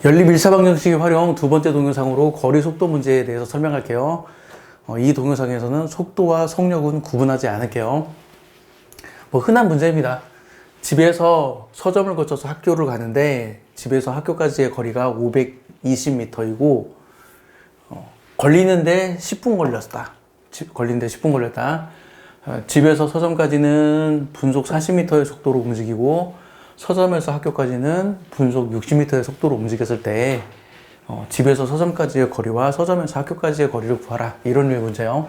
연립 1차 방정식의 활용 두 번째 동영상으로 거리 속도 문제에 대해서 설명할게요. 이 동영상에서는 속도와 속력은 구분하지 않을게요. 흔한 문제입니다. 집에서 서점을 거쳐서 학교를 가는데 집에서 학교까지의 거리가 520m이고 걸리는데 10분 걸렸다. 걸리는데 10분 걸렸다. 집에서 서점까지는 분속 40m의 속도로 움직이고 서점에서 학교까지는 분속 60m의 속도로 움직였을 때 집에서 서점까지의 거리와 서점에서 학교까지의 거리를 구하라. 이런 류의 문제요.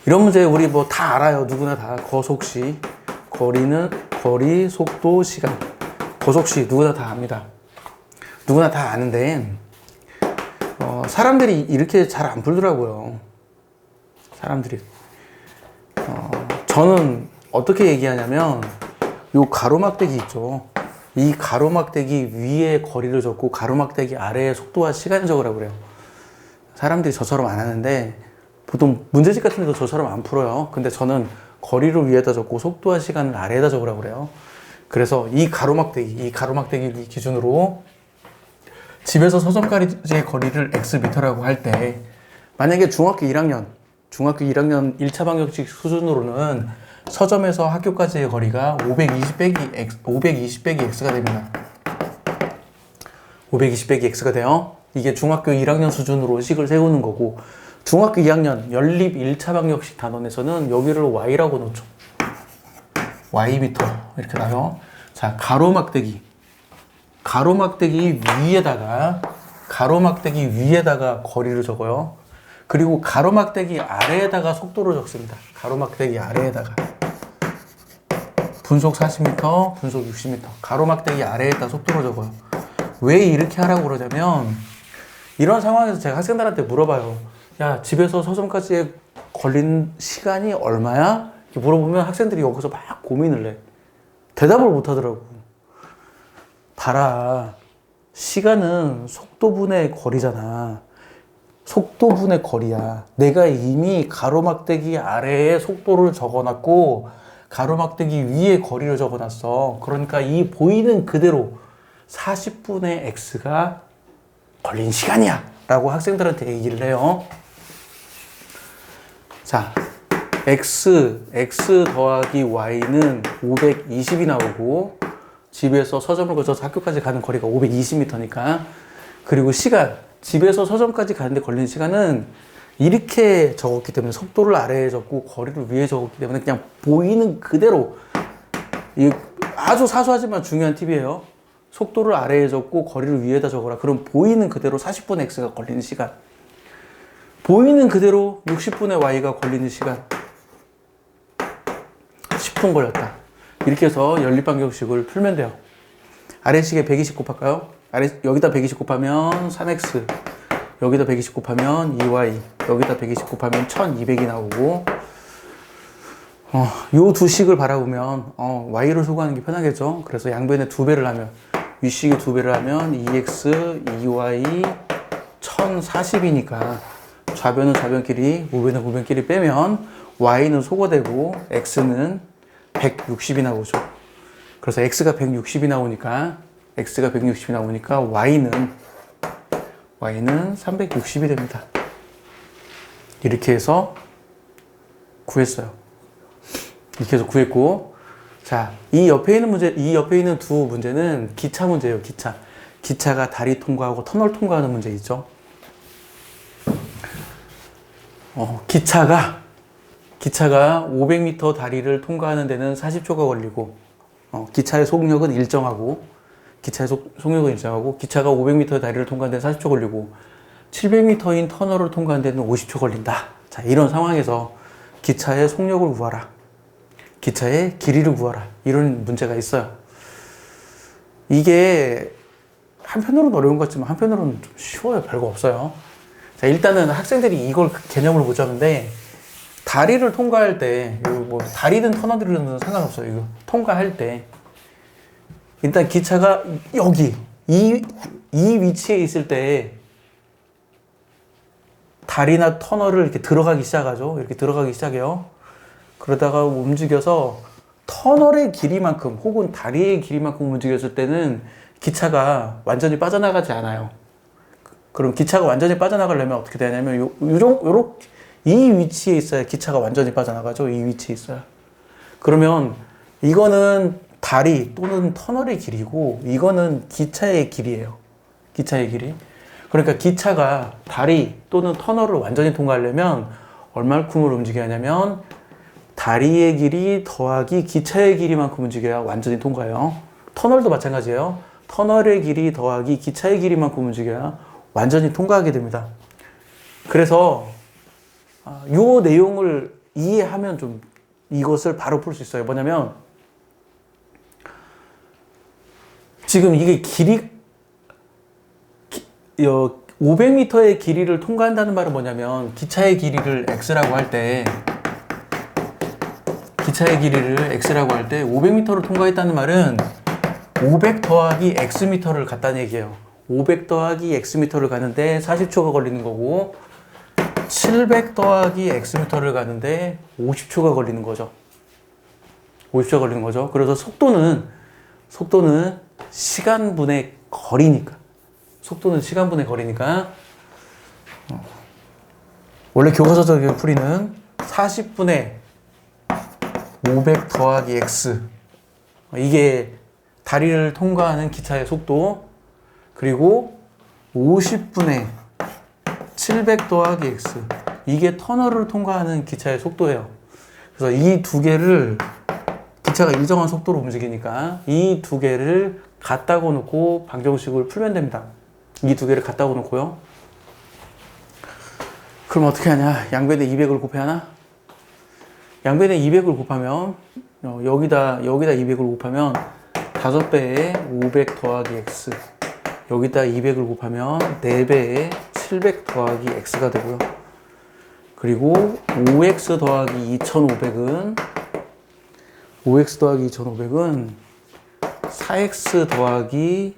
이런 문제 우리 다 알아요. 누구나 다. 거속시. 거리, 속도, 시간. 거속시 누구나 다 압니다. 누구나 다 아는데 사람들이 이렇게 잘 안 풀더라고요. 사람들이. 저는 어떻게 얘기하냐면 요 가로막대기 있죠. 이 가로막대기 위에 거리를 적고 가로막대기 아래에 속도와 시간을 적으라고 그래요. 사람들이 저처럼 안 하는데 보통 문제집 같은 데도 저처럼 안 풀어요. 근데 저는 거리를 위에다 적고 속도와 시간을 아래에다 적으라고 그래요. 그래서 이 가로막대기 기준으로 집에서 서점까지의 거리를 xm라고 할 때 만약에 중학교 1학년 1차 방정식 수준으로는 서점에서 학교까지의 거리가 520 빼기 x가 됩니다. 520 빼기 x가 돼요. 이게 중학교 1학년 수준으로 식을 세우는 거고 중학교 2학년 연립 1차 방정식 단원에서는 여기를 y라고 놓죠. y미터 이렇게 나요. 자, 가로막대기 위에다가 거리를 적어요. 그리고 가로막대기 아래에다가 속도를 적습니다. 가로막대기 아래에다가 분속 40m, 분속 60m. 가로막대기 아래에다 속도를 적어요. 왜 이렇게 하라고 그러냐면 이런 상황에서 제가 학생들한테 물어봐요. 야, 집에서 서점까지 걸린 시간이 얼마야? 이렇게 물어보면 학생들이 여기서 막 고민을 해. 대답을 못 하더라고. 봐라. 시간은 속도분의 거리잖아. 속도분의 거리야. 내가 이미 가로막대기 아래에 속도를 적어놨고 가로막대기 위에 거리를 적어놨어. 그러니까 이 보이는 그대로 40분의 x가 걸린 시간이야 라고 학생들한테 얘기를 해요. 자, x 더하기 y는 520이 나오고 집에서 서점을 거쳐서 학교까지 가는 거리가 520m니까 그리고 시간 집에서 서점까지 가는데 걸리는 시간은 이렇게 적었기 때문에 속도를 아래에 적고 거리를 위에 적었기 때문에 그냥 보이는 그대로 아주 사소하지만 중요한 팁이에요. 속도를 아래에 적고 거리를 위에다 적어라. 그럼 보이는 그대로 40분의 x가 걸리는 시간, 보이는 그대로 60분의 y가 걸리는 시간 10분 걸렸다. 이렇게 해서 연립방정식을 풀면 돼요. 아래식에 120 곱할까요? 여기다 120 곱하면 3x, 여기다 120 곱하면 2y, 여기다 120 곱하면 1200이 나오고 요 두 식을 바라보면 y를 소구하는 게 편하겠죠. 그래서 양변에 2배를 하면 윗식에 2배를 하면 2x, 2y 1040이니까 좌변은 좌변끼리, 우변은 우변끼리 빼면 y는 소거되고 x는 160이 나오죠. 그래서 x가 160이 나오니까 y는 360이 됩니다. 이렇게 해서 구했어요. 이렇게 해서 구했고, 자, 이 옆에 있는 두 문제는 기차 문제예요. 기차가 다리 통과하고 터널 통과하는 문제 있죠. 기차가 500m 다리를 통과하는 데는 40초가 걸리고, 기차의 속력은 일정하고, 기차가 500m 다리를 통과하는 데는 40초 걸리고 700m인 터널을 통과하는 데는 50초 걸린다. 자, 이런 상황에서 기차의 속력을 구하라. 기차의 길이를 구하라. 이런 문제가 있어요. 이게 한편으로는 어려운 것 같지만 한편으로는 좀 쉬워요. 별거 없어요. 자, 일단은 학생들이 이걸 개념을 못 잡는데 다리를 통과할 때 다리든 터널이든 상관없어요. 이거 통과할 때 일단 기차가 여기 이 위치에 있을 때 다리나 터널을 이렇게 들어가기 시작하죠. 이렇게 들어가기 시작해요. 그러다가 움직여서 터널의 길이만큼 혹은 다리의 길이만큼 움직였을 때는 기차가 완전히 빠져나가지 않아요. 그럼 기차가 완전히 빠져나가려면 어떻게 되냐면 요렇게 이 위치에 있어야 기차가 완전히 빠져나가죠. 이 위치에 있어야. 그러면 이거는 다리 또는 터널의 길이고 이거는 기차의 길이에요. 기차의 길이. 그러니까 기차가 다리 또는 터널을 완전히 통과하려면 얼마큼을 움직여야 하냐면 다리의 길이 더하기 기차의 길이만큼 움직여야 완전히 통과해요. 터널도 마찬가지예요. 터널의 길이 더하기 기차의 길이만큼 움직여야 완전히 통과하게 됩니다. 그래서 이 내용을 이해하면 좀 이것을 바로 풀 수 있어요. 뭐냐면 지금 이게 길이 500m의 길이를 통과한다는 말은 뭐냐면 기차의 길이를 x라고 할 때 500m를 통과했다는 말은 500 더하기 xm를 갔다는 얘기예요. 500 더하기 xm를 가는데 40초가 걸리는 거고 700 더하기 xm를 가는데 50초가 걸리는 거죠. 50초가 걸리는 거죠. 그래서 속도는 시간분의 거리니까. 원래 교과서적인 풀이는 40분의 500 더하기 x, 이게 다리를 통과하는 기차의 속도, 그리고 50분의 700 더하기 x, 이게 터널을 통과하는 기차의 속도예요. 그래서 이 두 개를, 기차가 일정한 속도로 움직이니까 이 두 개를 갖다가 놓고 방정식을 풀면 됩니다. 이 두 개를 갖다가 놓고요. 그럼 어떻게 하냐? 양변에 200을 곱해야 하나? 양변에 200을 곱하면 여기다 200을 곱하면 5배에 500 더하기 x, 여기다 200을 곱하면 4배에 700 더하기 x가 되고요. 그리고 5x 더하기 2500은 4x 더하기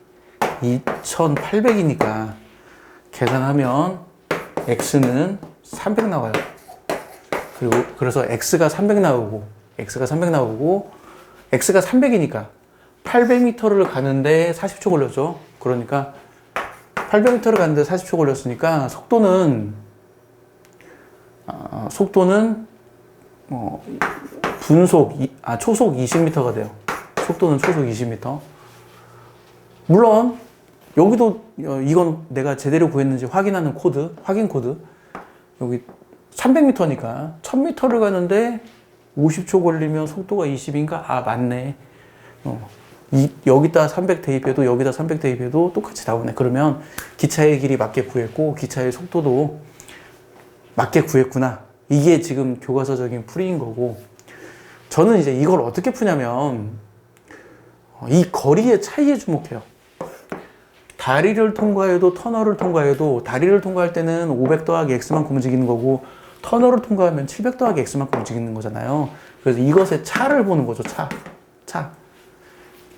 2800이니까 계산하면 x는 300 나와요. 그래서 x가 300 나오고 x가 300이니까 800m를 가는데 40초 걸렸죠. 그러니까 800m를 가는데 40초 걸렸으니까 속도는 초속 20m가 돼요. 속도는 초속 20m. 물론 여기도 이건 내가 제대로 구했는지 확인하는 확인 코드. 여기 300m니까 1000m를 가는데 50초 걸리면 속도가 20인가? 아, 맞네. 여기다 300 대입해도 여기다 300 대입해도 똑같이 나오네. 그러면 기차의 길이 맞게 구했고 기차의 속도도 맞게 구했구나. 이게 지금 교과서적인 풀이인 거고, 저는 이제 이걸 어떻게 푸냐면 이 거리의 차이에 주목해요. 다리를 통과해도 터널을 통과해도 다리를 통과할 때는 500 더하기 x만큼 움직이는 거고 터널을 통과하면 700 더하기 x만큼 움직이는 거잖아요. 그래서 이것의 차를 보는 거죠. 차.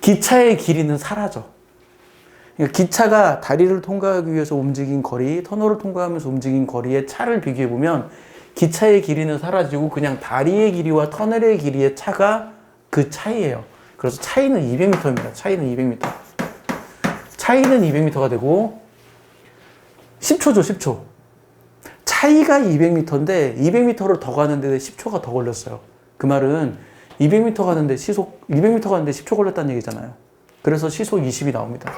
기차의 길이는 사라져. 그러니까 기차가 다리를 통과하기 위해서 움직인 거리, 터널을 통과하면서 움직인 거리의 차를 비교해보면 기차의 길이는 사라지고 그냥 다리의 길이와 터널의 길이의 차가 그 차이예요. 그래서 차이는 200m입니다. 차이는 200m가 되고 10초죠. 10초. 차이가 200m인데 200m를 더 가는데 10초가 더 걸렸어요. 그 말은 200m 가는데 10초 걸렸다는 얘기잖아요. 그래서 시속 20이 나옵니다.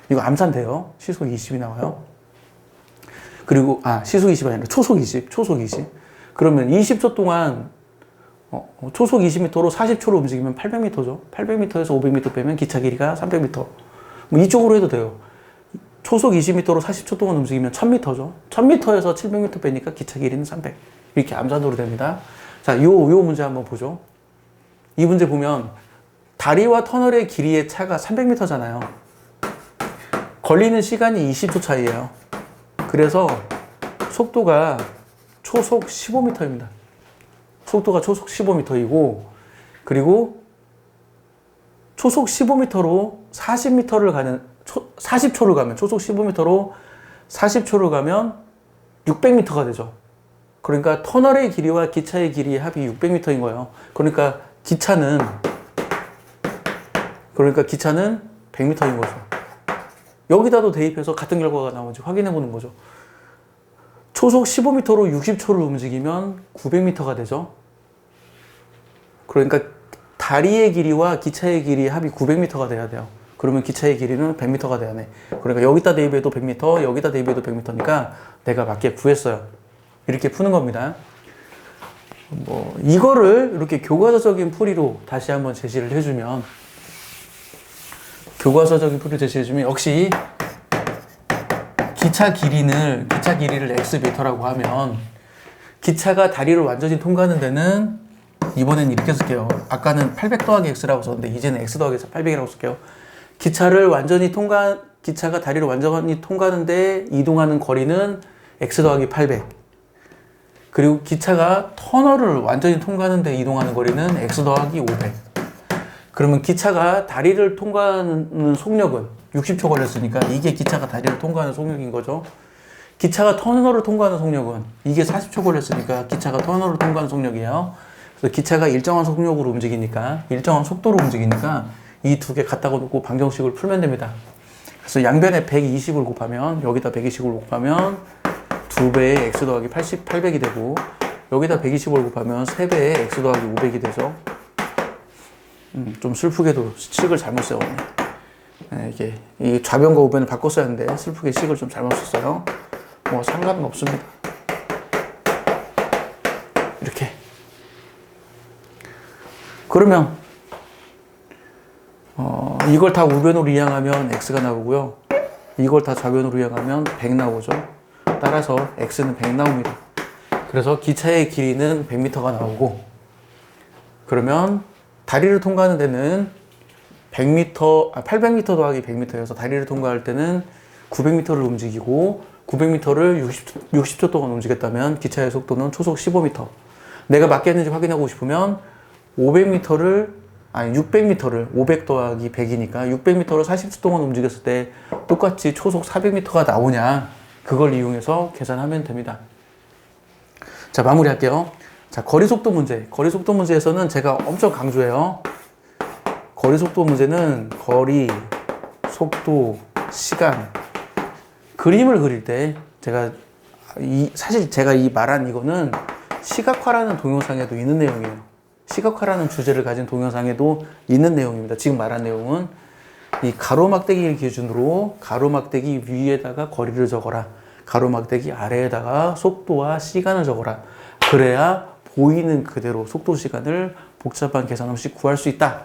이거 암산돼요. 시속 20이 나와요. 그리고 시속 20이 아니라 초속 20. 그러면 20초 동안 초속 20m로 40초로 움직이면 800m죠. 800m에서 500m 빼면 기차 길이가 300m. 뭐 이쪽으로 해도 돼요. 초속 20m로 40초 동안 움직이면 1000m죠. 1000m에서 700m 빼니까 기차 길이는 300. 이렇게 암산으로 됩니다. 자, 요 문제 한번 보죠. 이 문제 보면 다리와 터널의 길이의 차가 300m잖아요. 걸리는 시간이 20초 차이예요. 그래서 속도가 초속 15m입니다. 속도가 초속 15m이고, 그리고 초속 15m로 40초를 가면, 초속 15m로 40초를 가면 600m가 되죠. 그러니까 터널의 길이와 기차의 길이의 합이 600m인 거예요. 그러니까 기차는 100m인 거죠. 여기다도 대입해서 같은 결과가 나오는지 확인해 보는 거죠. 초속 15m로 60초를 움직이면 900m가 되죠. 그러니까 다리의 길이와 기차의 길이 합이 900m가 돼야 돼요. 그러면 기차의 길이는 100m가 돼야 돼. 그러니까 여기다 대입해도 100m, 여기다 대입해도 100m니까 내가 맞게 구했어요. 이렇게 푸는 겁니다. 이거를 이렇게 교과서적인 풀이로 다시 한번 제시를 해주면, 역시 기차 길이를 xm라고 하면, 기차가 다리를 완전히 통과하는 데는 이번엔 이렇게 쓸게요. 아까는 800 더하기 x라고 썼는데 이제는 x 더하기 800이라고 쓸게요. 기차가 다리를 완전히 통과하는데 이동하는 거리는 x 더하기 800. 그리고 기차가 터널을 완전히 통과하는데 이동하는 거리는 x 더하기 500. 그러면 기차가 다리를 통과하는 속력은 60초 걸렸으니까 이게 기차가 다리를 통과하는 속력인 거죠. 기차가 터널을 통과하는 속력은 이게 40초 걸렸으니까 기차가 터널을 통과하는 속력이에요. 그래서 기차가 일정한 속력으로 움직이니까, 일정한 속도로 움직이니까 이 두 개 갖다가 놓고 방정식을 풀면 됩니다. 그래서 양변에 120을 곱하면, 여기다 120을 곱하면 2배의 x 더하기 800이 되고, 여기다 120을 곱하면 3배의 x 더하기 500이 되죠. 좀 슬프게도 식을 잘못 세웠네. 이게 이 좌변과 우변을 바꿔 써야 하는데 슬프게 식을 좀 잘못 썼어요. 뭐 상관은 없습니다. 이렇게. 그러면 이걸 다 우변으로 이항하면 x가 나오고요. 이걸 다 좌변으로 이항하면 100 나오죠. 따라서 x는 100 나옵니다. 그래서 기차의 길이는 100m가 나오고, 그러면 다리를 통과하는 데는 800m 더하기 100m여서 다리를 통과할 때는 900m를 움직이고, 900m를 60초 동안 움직였다면 기차의 속도는 초속 15m. 내가 맞겠는지 확인하고 싶으면 600m를 500 더하기 100이니까 600m를 40초 동안 움직였을 때 똑같이 초속 400m가 나오냐, 그걸 이용해서 계산하면 됩니다. 자, 마무리할게요. 자, 거리속도 문제. 거리속도 문제에서는 제가 엄청 강조해요. 거리속도 문제는 거리, 속도, 시간. 그림을 그릴 때 사실 제가 이 말한 이거는 시각화라는 동영상에도 있는 내용이에요. 시각화라는 주제를 가진 동영상에도 있는 내용입니다. 지금 말한 내용은 이 가로막대기를 기준으로 가로막대기 위에다가 거리를 적어라, 가로막대기 아래에다가 속도와 시간을 적어라. 그래야 보이는 그대로 속도, 시간을 복잡한 계산 없이 구할 수 있다.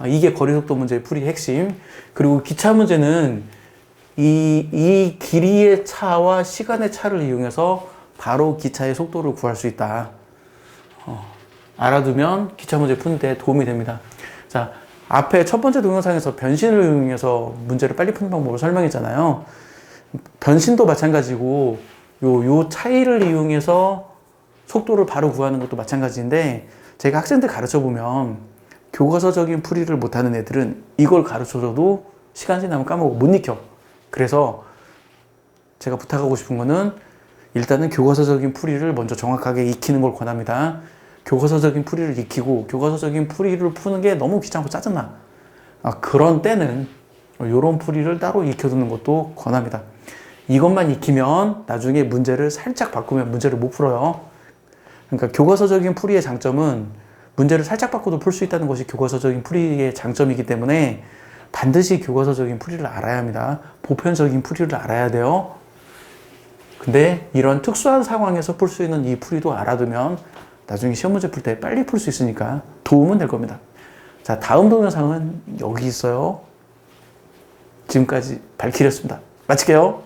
이게 거리속도 문제의 풀이의 핵심. 그리고 기차 문제는 이 길이의 차와 시간의 차를 이용해서 바로 기차의 속도를 구할 수 있다. 알아두면 기차 문제 푸는데 도움이 됩니다. 자, 앞에 첫 번째 동영상에서 변신을 이용해서 문제를 빨리 푸는 방법을 설명했잖아요. 변신도 마찬가지고 요 차이를 이용해서 속도를 바로 구하는 것도 마찬가지인데, 제가 학생들 가르쳐 보면 교과서적인 풀이를 못하는 애들은 이걸 가르쳐줘도 시간 지나면 까먹고 못 익혀. 그래서 제가 부탁하고 싶은 거는 일단은 교과서적인 풀이를 먼저 정확하게 익히는 걸 권합니다. 교과서적인 풀이를 익히고 교과서적인 풀이를 푸는 게 너무 귀찮고 짜증나. 그런 때는 이런 풀이를 따로 익혀두는 것도 권합니다. 이것만 익히면 나중에 문제를 살짝 바꾸면 문제를 못 풀어요. 그러니까 교과서적인 풀이의 장점은 문제를 살짝 바꿔도 풀 수 있다는 것이 교과서적인 풀이의 장점이기 때문에 반드시 교과서적인 풀이를 알아야 합니다. 보편적인 풀이를 알아야 돼요. 근데 이런 특수한 상황에서 풀 수 있는 이 풀이도 알아두면 나중에 시험 문제 풀 때 빨리 풀 수 있으니까 도움은 될 겁니다. 자, 다음 동영상은 여기 있어요. 지금까지 발키리였습니다. 마칠게요.